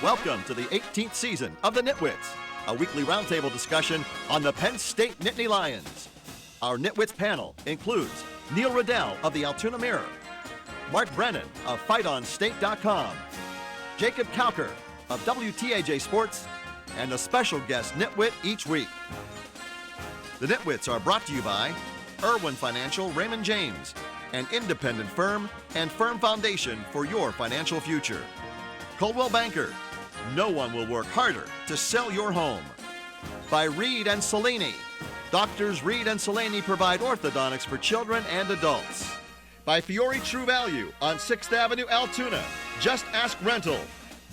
Welcome to the 18th season of the Nitwits, a weekly roundtable discussion on the Penn State Nittany Lions. Our Nitwits panel includes Neil Riddell of the Altoona Mirror, Mark Brennan of FightOnState.com, Jacob Calker of WTAJ Sports, and a special guest Nitwit each week. The Nitwits are brought to you by Irwin Financial Raymond James, an independent firm and firm foundation for your financial future. Coldwell Banker, no one will work harder to sell your home. By Reed and Cellini, Doctors Reed and Cellini provide orthodontics for children and adults. By Fiore True Value on 6th Avenue, Altoona, just ask rental.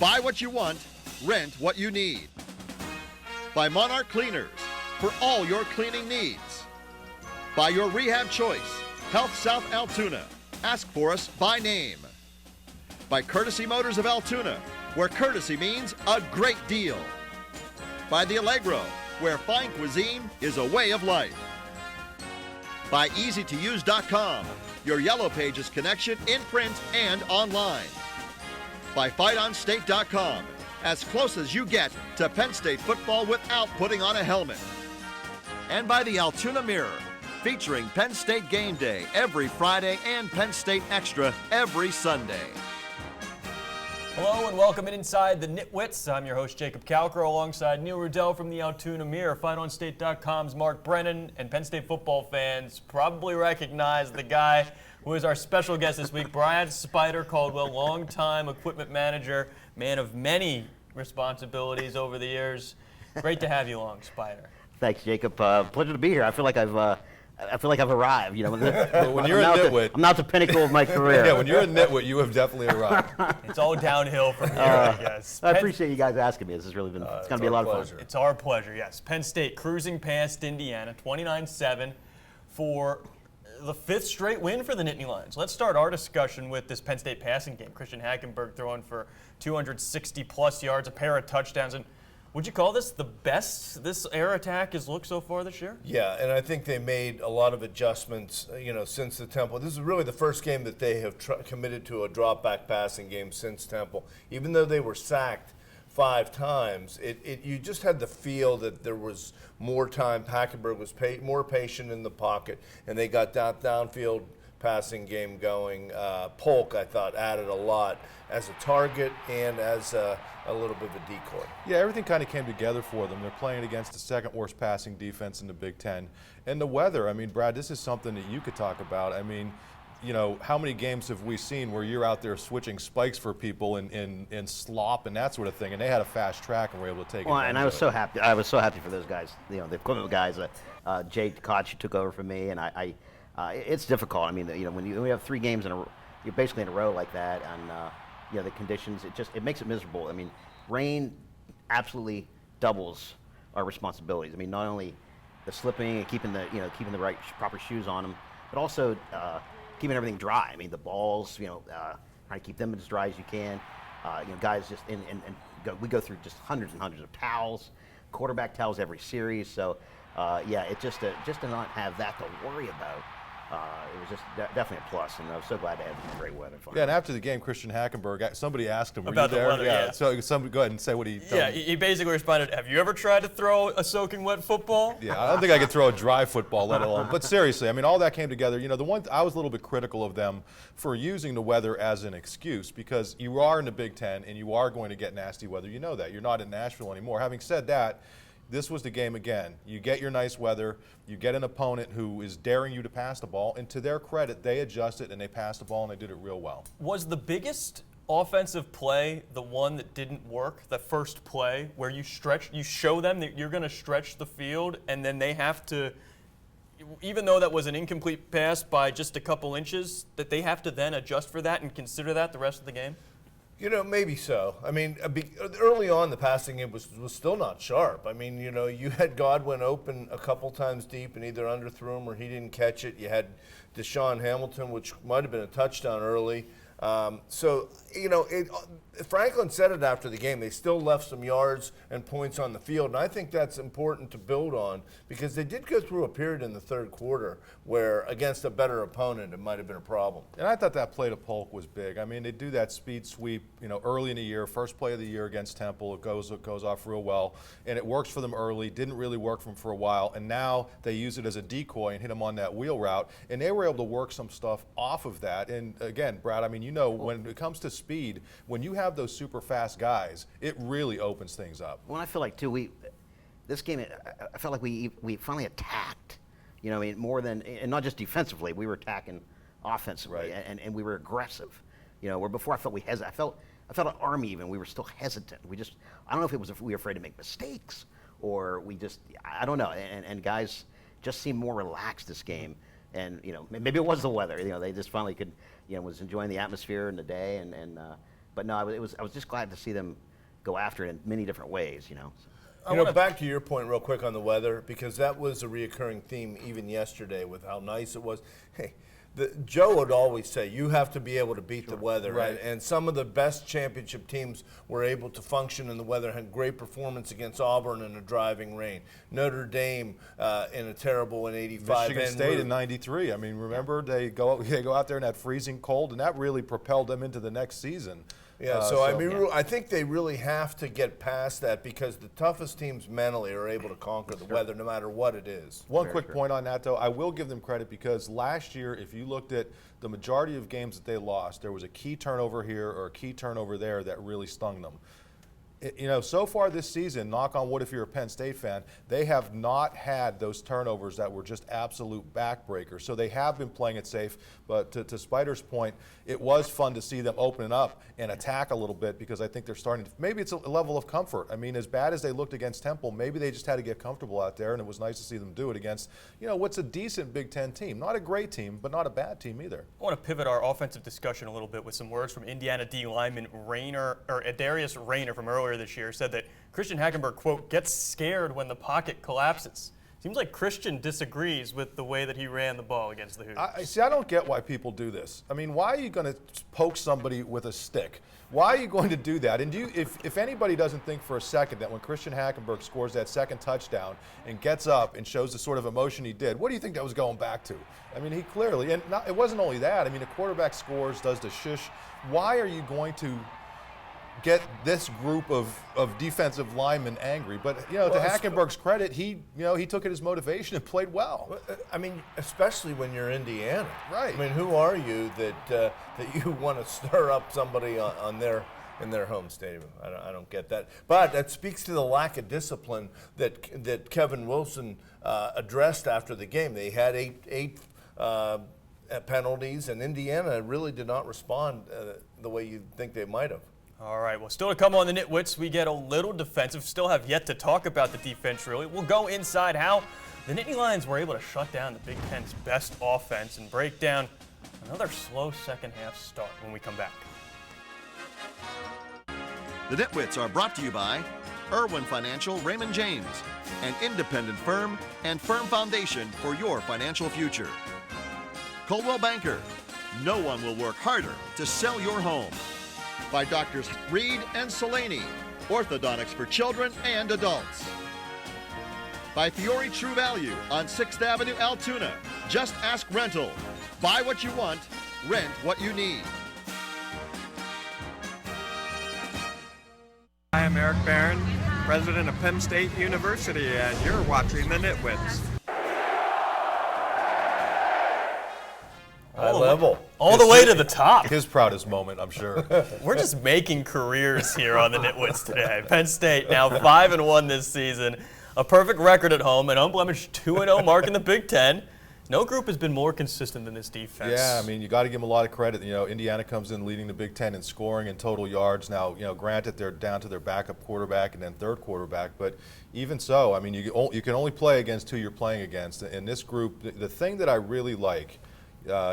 Buy what you want, rent what you need. By Monarch Cleaners, for all your cleaning needs. By Your Rehab Choice, Health South Altoona, ask for us by name. By Courtesy Motors of Altoona, where courtesy means a great deal. By the Allegro, where fine cuisine is a way of life. By EasyToUse.com, your Yellow Pages connection in print and online. By FightOnState.com, as close as you get to Penn State football without putting on a helmet. And by the Altoona Mirror, featuring Penn State Game Day every Friday and Penn State Extra every Sunday. Hello and welcome inside the Nitwits. I'm your host Jacob Calker alongside Neil Riddell from the Altoona Mirror, FightOnState.com's Mark Brennan, and Penn State football fans probably recognize the guy who is our special guest this week, Brian Spider Caldwell, longtime equipment manager, man of many responsibilities over the years. Great to have you along, Spider. Thanks, Jacob. Pleasure to be here. I feel like I've arrived. You know, when you're a nitwit, I'm not the pinnacle of my career. Yeah, when you're a nitwit, you have definitely arrived. It's all downhill from here, I guess. I appreciate you guys asking me. This has really been. It's going to be a lot of fun. It's our pleasure. Yes, Penn State cruising past Indiana, 29-7, for the fifth straight win for the Nittany Lions. Let's start our discussion with this Penn State passing game. Christian Hackenberg throwing for 260-plus yards, a pair of touchdowns, and would you call this the best this air attack has looked so far this year? Yeah, and I think they made a lot of adjustments, since the Temple. This is really the first game that they have committed to a drop-back passing game since Temple. Even though they were sacked 5 times, you just had the feel that there was more time. Hackenberg was more patient in the pocket, and they got downfield passing game going. Polk, I thought, added a lot as a target and as a little bit of a decoy. Yeah, everything kind of came together for them. They're playing against the second worst passing defense in the Big Ten. And the weather, I mean, Brad, this is something that you could talk about. I mean, how many games have we seen where you're out there switching spikes for people in slop and that sort of thing, and they had a fast track and were able to take it. Well, and I was so happy. I was so happy for those guys. The equipment guys, Jake Koch, who took over for me, and it's difficult. I mean, when you have 3 games you're basically in a row like that, and the conditions, it makes it miserable. I mean, rain absolutely doubles our responsibilities. I mean, not only the slipping and keeping the right proper shoes on them, but also keeping everything dry. I mean, the balls, trying to keep them as dry as you can. Guys just we go through just hundreds and hundreds of towels, quarterback towels every series. So, it just to not have that to worry about. It was just definitely a plus, and I was so glad to have some great weather. Yeah, and after the game, Christian Hackenberg, somebody asked him, were about you there? The weather, yeah. So somebody go ahead and say what he told Yeah, he basically responded, have you ever tried to throw a soaking wet football? Yeah, I don't think I could throw a dry football, let alone. But seriously, I mean, all that came together. The one I was a little bit critical of them for using the weather as an excuse, because you are in the Big Ten and you are going to get nasty weather. You know that. You're not in Nashville anymore. Having said that, this was the game again. You get your nice weather, you get an opponent who is daring you to pass the ball, and to their credit, they adjusted and they passed the ball and they did it real well. Was the biggest offensive play the one that didn't work, the first play, where you show them that you're going to stretch the field, and then they have to, even though that was an incomplete pass by just a couple inches, that they have to then adjust for that and consider that the rest of the game? Maybe so. I mean, early on, the passing game was still not sharp. I mean, you had Godwin open a couple times deep and either underthrew him or he didn't catch it. You had Deshaun Hamilton, which might have been a touchdown early. So, Franklin said it after the game. They still left some yards and points on the field, and I think that's important to build on because they did go through a period in the third quarter where, against a better opponent, it might have been a problem. And I thought that play to Polk was big. I mean, they do that speed sweep, early in the year, first play of the year against Temple. It goes off real well, and it works for them early. Didn't really work for them for a while, and now they use it as a decoy and hit them on that wheel route, and they were able to work some stuff off of that. And again, Brad, I mean, when it comes to speed, when you have those super fast guys, it really opens things up. Well, I feel like too, this game, I felt like we finally attacked. More than, and not just defensively, we were attacking offensively, Right. and we were aggressive. Where before I felt I felt an Army even. We were still hesitant. I don't know if it was we were afraid to make mistakes, or I don't know. And guys just seemed more relaxed this game. And maybe it was the weather. They just finally could, was enjoying the atmosphere and the day. But no, I was just glad to see them go after it in many different ways. Back to your point real quick on the weather, because that was a reoccurring theme even yesterday with how nice it was. Hey, Joe would always say, you have to be able to beat the weather. Right. And some of the best championship teams were able to function in the weather, had great performance against Auburn in a driving rain, Notre Dame in a terrible in 85. Michigan State in 93. I mean, remember, they go out there in that freezing cold, and that really propelled them into the next season. Yeah, I think they really have to get past that because the toughest teams mentally are able to conquer the weather no matter what it is. One quick point on that, though. I will give them credit because last year, if you looked at the majority of games that they lost, there was a key turnover here or a key turnover there that really stung them. So far this season, knock on wood if you're a Penn State fan, they have not had those turnovers that were just absolute backbreakers. So they have been playing it safe. But to Spider's point, it was fun to see them open up and attack a little bit because I think they're starting to, maybe it's a level of comfort. I mean, as bad as they looked against Temple, maybe they just had to get comfortable out there, and it was nice to see them do it against, what's a decent Big Ten team. Not a great team, but not a bad team either. I want to pivot our offensive discussion a little bit with some words from Indiana D lineman Darius Rayner from earlier this year. Said that Christian Hackenberg, quote, gets scared when the pocket collapses. Seems like Christian disagrees with the way that he ran the ball against the Hoosiers. I don't get why people do this. I mean, why are you going to poke somebody with a stick? Why are you going to do that? And if anybody doesn't think for a second that when Christian Hackenberg scores that second touchdown and gets up and shows the sort of emotion he did, what do you think that was going back to? I mean, he clearly, and it wasn't only that. I mean, a quarterback scores, does the shush. Why are you going to get this group of defensive linemen angry? But to Hackenberg's credit, he took it as motivation and played well. I mean, especially when you're Indiana, right? I mean, who are you that you want to stir up somebody in their home stadium? I don't get that. But that speaks to the lack of discipline that Kevin Wilson addressed after the game. They had eight penalties, and Indiana really did not respond the way you'd think they might have. All right, well, still to come on the Nitwits, we get a little defensive. Still have yet to talk about the defense, really. We'll go inside how the Nittany Lions were able to shut down the Big Ten's best offense and break down another slow second half start when we come back. The Nitwits are brought to you by Irwin Financial Raymond James, an independent firm and firm foundation for your financial future. Coldwell Banker, no one will work harder to sell your home. By Doctors Reed and Solani, orthodontics for children and adults. By Fiore True Value on 6th Avenue, Altoona. Just ask rental. Buy what you want, rent what you need. Hi, I'm Eric Barron, president of Penn State University, and you're watching the Nitwits. High level. All the way to the top. His proudest moment, I'm sure. We're just making careers here on the Nitwits today. Penn State now 5-1 this season, a perfect record at home, an unblemished 2-0 mark in the Big Ten. No group has been more consistent than this defense. Yeah, I mean, you got to give them a lot of credit. Indiana comes in leading the Big Ten in scoring and total yards. Now, granted, they're down to their backup quarterback and then third quarterback, but even so, I mean, you can only play against who you're playing against. In this group, the thing that I really like,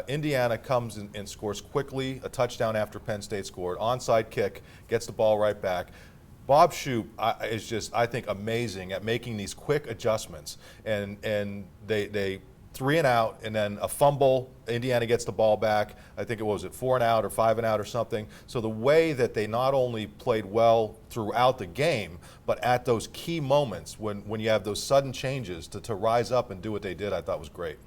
Indiana comes and scores quickly, a touchdown after Penn State scored, onside kick, gets the ball right back. Bob Shoop is just, I think, amazing at making these quick adjustments, and they 3 and out, and then a fumble. Indiana gets the ball back. I think it was 4 and out or 5 and out or something. So the way that they not only played well throughout the game, but at those key moments when you have those sudden changes to rise up and do what they did, I thought was great.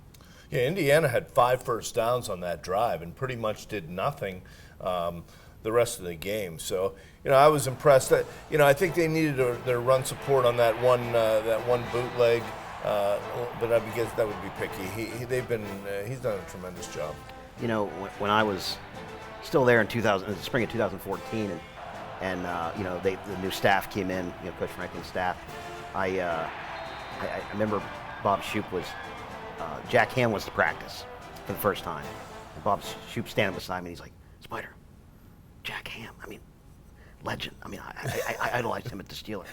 Yeah, Indiana had 5 first downs on that drive and pretty much did nothing the rest of the game. So, I was impressed. That, I think they needed their run support on that one bootleg. But I guess that would be picky. He's done a tremendous job. When I was still there in the spring of 2014, and the new staff came in, Coach Franklin's staff. I remember Bob Shoop was Jack Ham was to practice for the first time, and Bob Shoop standing beside me. And he's like, "Spider, Jack Ham. I mean, legend. I mean, I idolized him at the Steelers.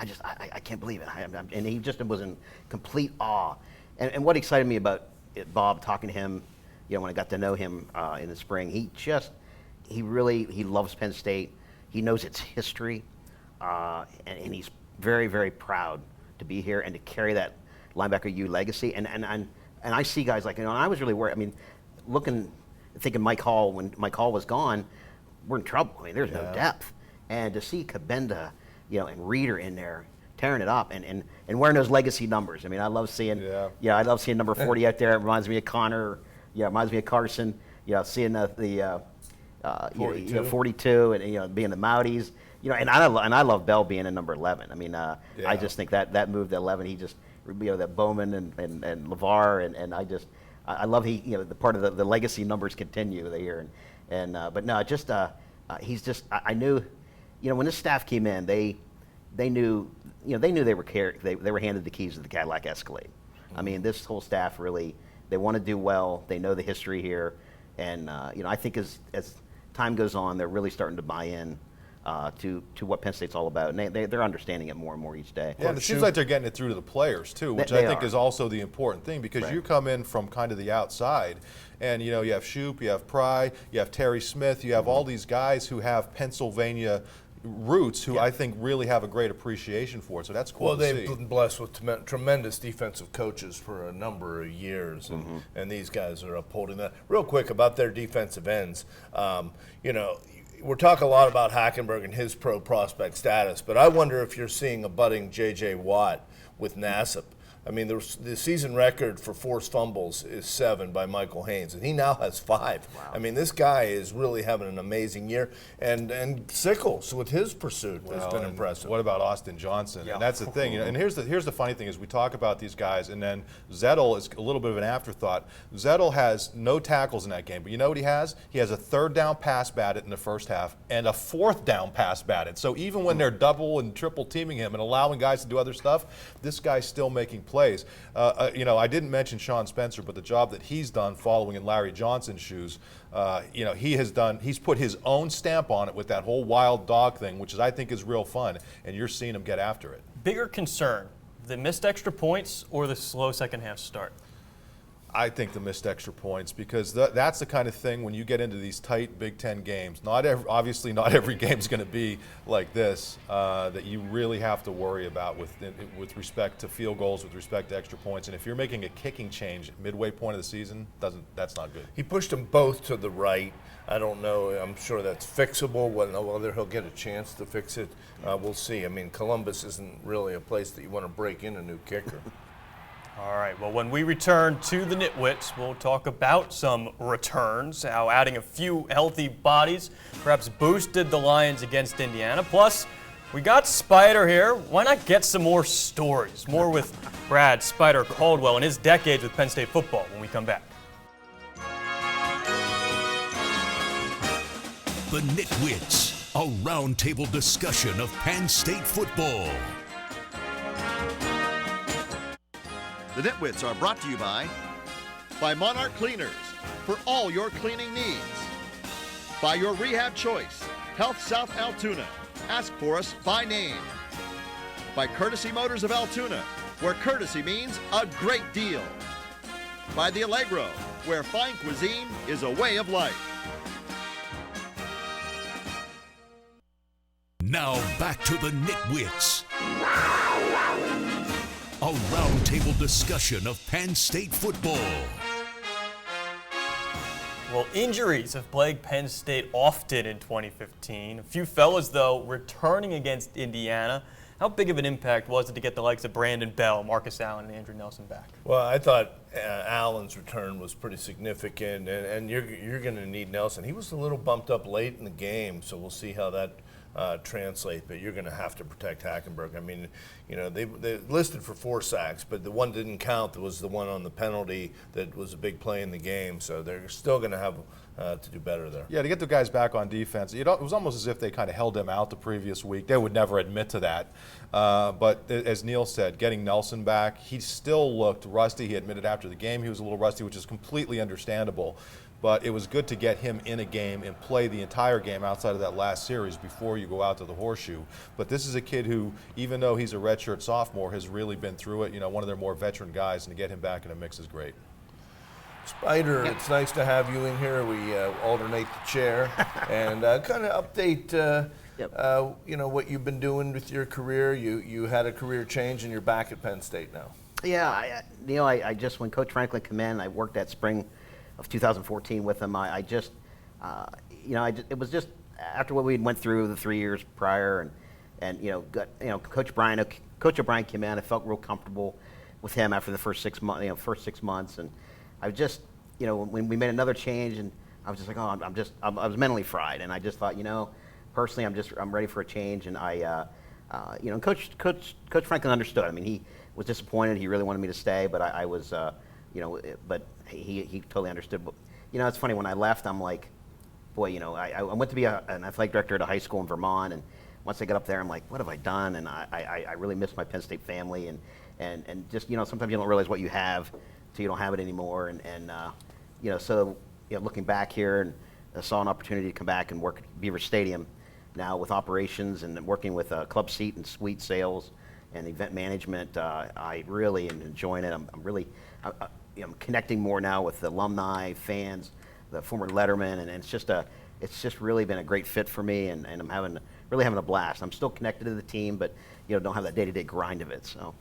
I can't believe it." And he just was in complete awe. And what excited me about Bob, talking to him, when I got to know him in the spring, he loves Penn State. He knows its history, and he's very, very proud to be here and to carry that linebacker U legacy. And I see guys like, and I was really worried. I mean, thinking Mike Hall, when Mike Hall was gone, we're in trouble. I mean, there's no depth. And to see Kabenda, and Reeder in there tearing it up and wearing those legacy numbers. I mean, I love seeing number 40 out there. It reminds me of Connor. It reminds me of Carson. Seeing the 42 and being the Mounties. And I love Bell being in number 11. I mean, I just think that move to 11. He just that Bowman and LeVar and I love the part of the legacy numbers continue there but no, just he's just I knew. When this staff came in, they knew they were handed the keys to the Cadillac Escalade. I mean, this whole staff really, they want to do well. They know the history here, and I think as time goes on, they're really starting to buy in to what Penn State's all about, and they're understanding it more and more each day. Yeah, and it seems like they're getting it through to the players too, which I think is also the important thing, because you come in from kind of the outside, and you have Shoop, you have Pry, you have Terry Smith, you have all these guys who have Pennsylvania roots who I think really have a great appreciation for it. So that's cool to see. Well, they've been blessed with tremendous defensive coaches for a number of years, and these guys are upholding that. Real quick about their defensive ends, we're talking a lot about Hackenberg and his pro prospect status, but I wonder if you're seeing a budding J.J. Watt with Nassib. I mean, the season record for forced fumbles is 7 by Michael Haynes, and he now has 5. Wow. I mean, this guy is really having an amazing year. And Sickles with his pursuit has been impressive. What about Austin Johnson? Yeah. And that's the thing. And here's the funny thing is we talk about these guys, and then Zettel is a little bit of an afterthought. Zettel has no tackles in that game, but you know what he has? He has a 3rd down pass batted in the first half and a 4th down pass batted. So even when they're double and triple teaming him and allowing guys to do other stuff, this guy's still making plays. I didn't mention Sean Spencer, but the job that he's done following in Larry Johnson's shoes, he's put his own stamp on it with that whole wild dog thing, which I think is real fun, and you're seeing him get after it. Bigger concern, the missed extra points or the slow second half start? I think the missed extra points, because that's the kind of thing when you get into these tight Big Ten games. Obviously, not every game's going to be like this. That you really have to worry about with respect to field goals, with respect to extra points. And if you're making a kicking change at midway point of the season, that's not good. He pushed them both to the right. I don't know. I'm sure that's fixable. Whether he'll get a chance to fix it, we'll see. I mean, Columbus isn't really a place that you want to break in a new kicker. All right, well, when we return to the Nitwits, we'll talk about some returns, how adding a few healthy bodies perhaps boosted the Lions against Indiana. Plus, we got Spider here. Why not get some more stories? More with Brad Spider Caldwell and his decades with Penn State football when we come back. The Nitwits, a roundtable discussion of Penn State football. The Nitwits are brought to you by Monarch Cleaners for all your cleaning needs. By your rehab choice, Health South Altoona. Ask for us by name. By Courtesy Motors of Altoona, where courtesy means a great deal. By the Allegro, where fine cuisine is a way of life. Now back to the Nitwits. a roundtable discussion of Penn State football. Well, injuries have plagued Penn State often in 2015. A few fellas, though, returning against Indiana. How big of an impact was it to get the likes of Brandon Bell, Marcus Allen, and Andrew Nelson back? Well, I thought Allen's return was pretty significant, and you're going to need Nelson. He was a little bumped up late in the game, so we'll see how that translates. But you're going to have to protect Hackenberg. I mean, you know, they listed for 4 sacks, but the one didn't count. That was the one on the penalty that was a big play in the game. So they're still going to have to do better there. Yeah, to get the guys back on defense, it was almost as if they kind of held them out the previous week. They would never admit to that. But as Neil said, getting Nelson back, he still looked rusty. He admitted after the game he was a little rusty, which is completely understandable. But it was good to get him in a game and play the entire game outside of that last series before you go out to the horseshoe. But this is a kid who, even though he's a redshirt sophomore, has really been through it. You know, one of their more veteran guys, and to get him back in a mix is great. Spider, it's nice to have you in here. We alternate the chair and kind of update, you know, what you've been doing with your career. You had a career change and you're back at Penn State now. Yeah, Neil, I just, when Coach Franklin came in, I worked that spring of 2014 with him. I just, you know, it was just after what we went through the 3 years prior, and you know, Coach O'Brien came in. I felt real comfortable with him after the first 6 months, first 6 months, and I just, you know, when we made another change, and I was just like, oh, I was mentally fried, and I just thought, you know, personally, I'm ready for a change, and you know, Coach Franklin understood. I mean, he was disappointed. He really wanted me to stay, but I was, you know, but he totally understood. But, you know, it's funny, when I left, I'm like, boy, you know, I went to be an athletic director at a high school in Vermont, and once I got up there, I'm like, what have I done? And I really miss my Penn State family, and just, you know, sometimes you don't realize what you have till you don't have it anymore, and you know, so, you know, looking back here, and I saw an opportunity to come back and work at Beaver Stadium now with operations and working with club seat and suite sales and event management. I really am enjoying it. I'm really I'm connecting more now with the alumni, fans, the former Letterman, and it's just really been a great fit for me, and I'm really having a blast. I'm still connected to the team, but, you know, don't have that day-to-day grind of it. So.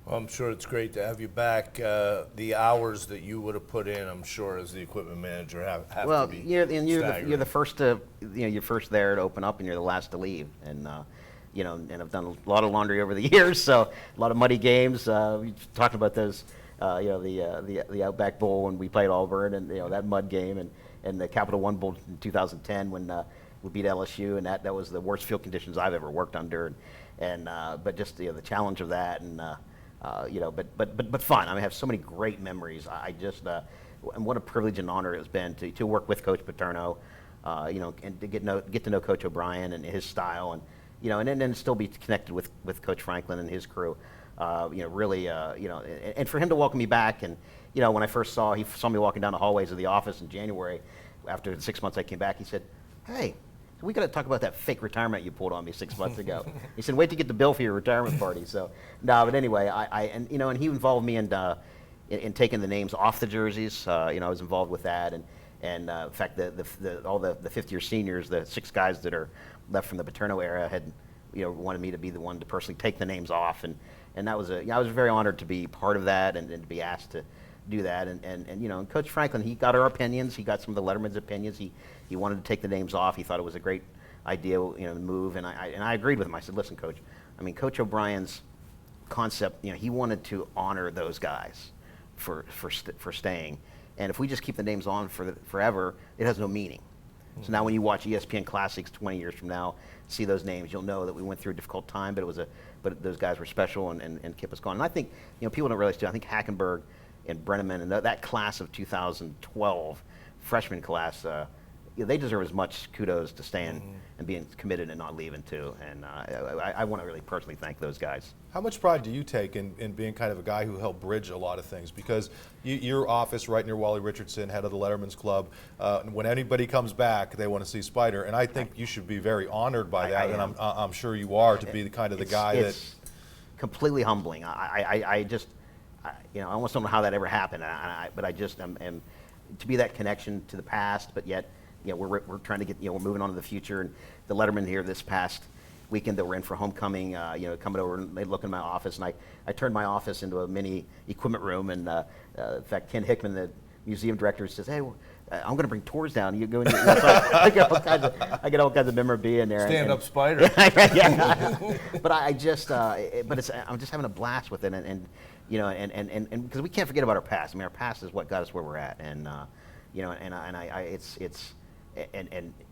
Well, I'm sure it's great to have you back. The hours that you would have put in, I'm sure, as the equipment manager have to be Well, you're the first to, you know, you're first there to open up, and you're the last to leave. And you know, and I've done a lot of laundry over the years, so a lot of muddy games. We talked about those, you know, the Outback Bowl when we played Auburn, and, you know, that mud game, and the Capital One Bowl in 2010 when we beat LSU, and that was the worst field conditions I've ever worked under, and but just, you know, the challenge of that, and you know, but fun. I mean, I have so many great memories. I just, and what a privilege and honor it has been to work with Coach Paterno, you know, and to get to know Coach O'Brien and his style, and, you know, and then still be connected with Coach Franklin and his crew. You know, really, you know, and for him to welcome me back, and, you know, when he saw me walking down the hallways of the office in January, after the 6 months I came back, he said, "Hey, we got to talk about that fake retirement you pulled on me 6 months ago." He said, "Wait to get the bill for your retirement party." So, no, but anyway, and, you know, and he involved me in taking the names off the jerseys. You know, I was involved with that, and in fact, all the fifth-year seniors, the 6 guys that are left from the Paterno era, had, you know, wanted me to be the one to personally take the names off, and that was I was very honored to be part of that, and to be asked to do that, and you know, and Coach Franklin, he got our opinions, he got some of the Letterman's opinions, he wanted to take the names off, he thought it was a great idea, you know, move, and I agreed with him. I said, listen, Coach, I mean, Coach O'Brien's concept, you know, he wanted to honor those guys for staying, and if we just keep the names on forever, it has no meaning. So now when you watch ESPN Classics 20 years from now, see those names, you'll know that we went through a difficult time, but those guys were special and kept us going. And I think, you know, people don't realize too, I think Hackenberg and Brenneman and that class of 2012, freshman class, you know, they deserve as much kudos to staying and being committed and not leaving too. And I want to really personally thank those guys. How much pride do you take in being kind of a guy who helped bridge a lot of things? Because your office right near Wally Richardson, head of the Letterman's Club, when anybody comes back, they want to see Spider, and I think you should be very honored by that, and I'm sure you are, to be the kind of the guy that. It's completely humbling. I just, you know, I almost don't know how that ever happened, but I just am to be that connection to the past, but yet, you know, we're trying to get, you know, we're moving on to the future, and the Letterman here this past weekend that we're in for homecoming, coming over and they look in my office, and I turned my office into a mini equipment room. And in fact, Ken Hickman, the museum director, says, "Hey, I'm going to bring tours down. You go in." I get all kinds of memorabilia in there. Stand-up spider. Yeah. But I'm just having a blast with it, and because we can't forget about our past. I mean, our past is what got us where we're at, and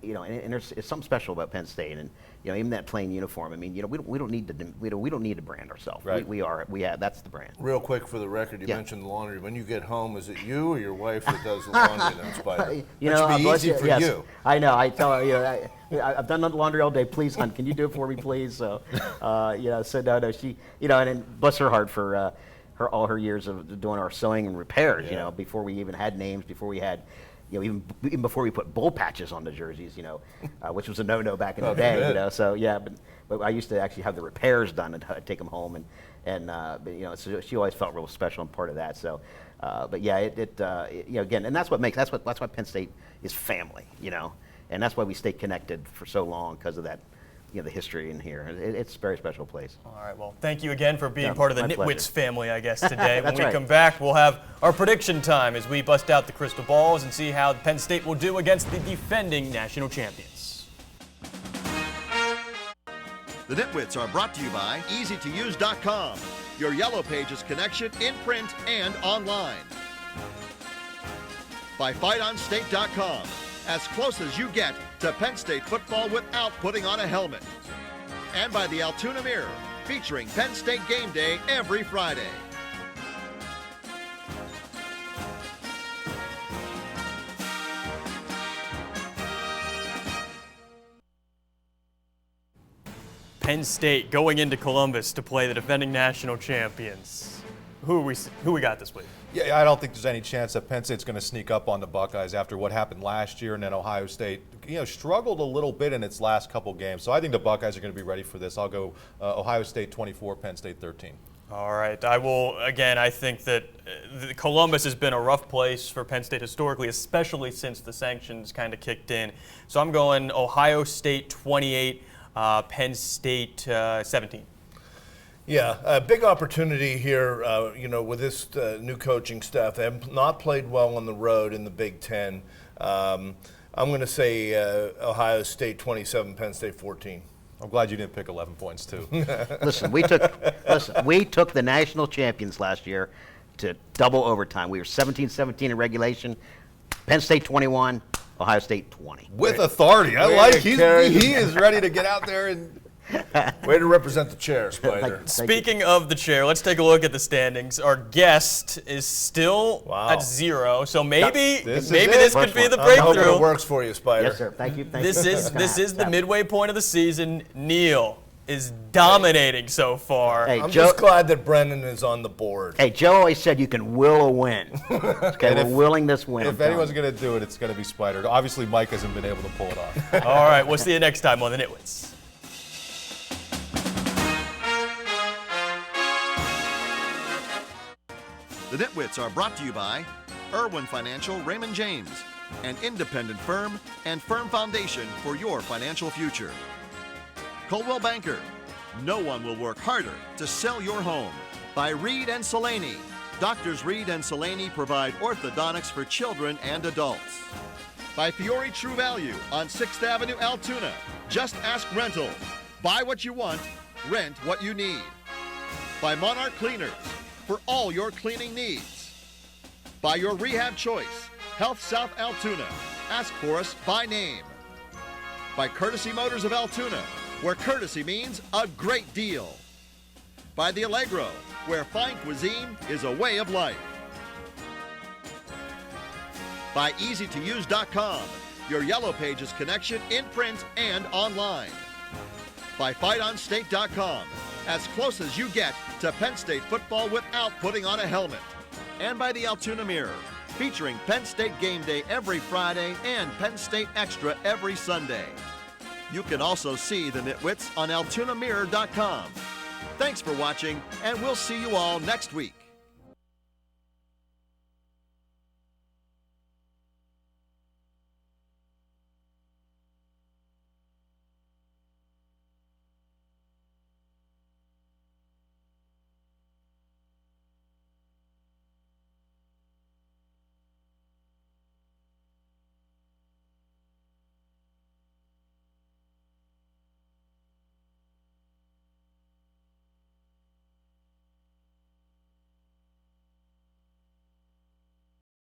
there's something special about Penn State, and even that plain uniform. I mean, we don't need to brand ourselves. Right. That's the brand. Real quick for the record, you Yeah. mentioned the laundry. When you get home, is it you or your wife that does the laundry then, Spider? That should be bless easy for yes. you. I know. I tell her, I've done the laundry all day. Please, hon, can you do it for me, please? So, so no, she, and bless her heart for all her years of doing our sewing and repairs. Yeah. Before we even had names, before we had. Even before we put bull patches on the jerseys, which was a no-no back in the day, So yeah, but I used to actually have the repairs done and I'd take them home, so she always felt real special and part of that. So, but yeah, again, and that's why Penn State is family, and that's why we stay connected for so long because of that. The history in here. It's a very special place. All right, well, thank you again for being part of the my Nitwits pleasure. family, I guess, today. When That's we right. come back, we'll have our prediction time as we bust out the crystal balls and see how Penn State will do against the defending national champions. The Nitwits are brought to you by EasyToUse.com, your Yellow Pages connection in print and online. By FightOnState.com, as close as you get to Penn State football without putting on a helmet. And by the Altoona Mirror, featuring Penn State game day every Friday. Penn State going into Columbus to play the defending national champions. Who we got this week? Yeah, I don't think there's any chance that Penn State's going to sneak up on the Buckeyes after what happened last year, and then Ohio State, struggled a little bit in its last couple games. So I think the Buckeyes are going to be ready for this. I'll go Ohio State 24, Penn State 13. All right. I think that Columbus has been a rough place for Penn State historically, especially since the sanctions kind of kicked in. So I'm going Ohio State 28, Penn State 17. Yeah, a big opportunity here, with this new coaching staff. They have not played well on the road in the Big Ten. I'm going to say Ohio State 27, Penn State 14. I'm glad you didn't pick 11 points, too. Listen, we took the national champions last year to double overtime. We were 17-17 in regulation. Penn State 21, Ohio State 20. With authority. I Way like to he carry is ready to get out there and Way to represent the chair, Spider. Speaking of the chair, let's take a look at the standings. Our guest is still at 0, so maybe this could be the I hope breakthrough. it works for you, Spider. Yes, sir. Thank you. This is the midway point of the season. Neil is dominating so far. Hey, I'm Joe, just glad that Brennan is on the board. Hey, Joe always said you can will a win. Okay, we're willing this win. If anyone's going to do it, it's going to be Spider. Obviously, Mike hasn't been able to pull it off. All right, we'll see you next time on the Nitwits. The Nitwits are brought to you by Irwin Financial Raymond James, an independent firm and firm foundation for your financial future. Coldwell Banker, no one will work harder to sell your home. By Reed and Salaney, Doctors Reed and Salaney provide orthodontics for children and adults. By Fiore True Value on 6th Avenue, Altoona. Just ask rental. Buy what you want, rent what you need. By Monarch Cleaners, for all your cleaning needs. By Your Rehab Choice, Health South Altoona. Ask for us by name. By Courtesy Motors of Altoona, where courtesy means a great deal. By the Allegro, where fine cuisine is a way of life. By EasyToUse.com, your Yellow Pages connection in print and online. By FightOnState.com, as close as you get to Penn State football without putting on a helmet. And by the Altoona Mirror, featuring Penn State game day every Friday and Penn State Extra every Sunday. You can also see the Nitwits on AltoonaMirror.com. Thanks for watching, and we'll see you all next week.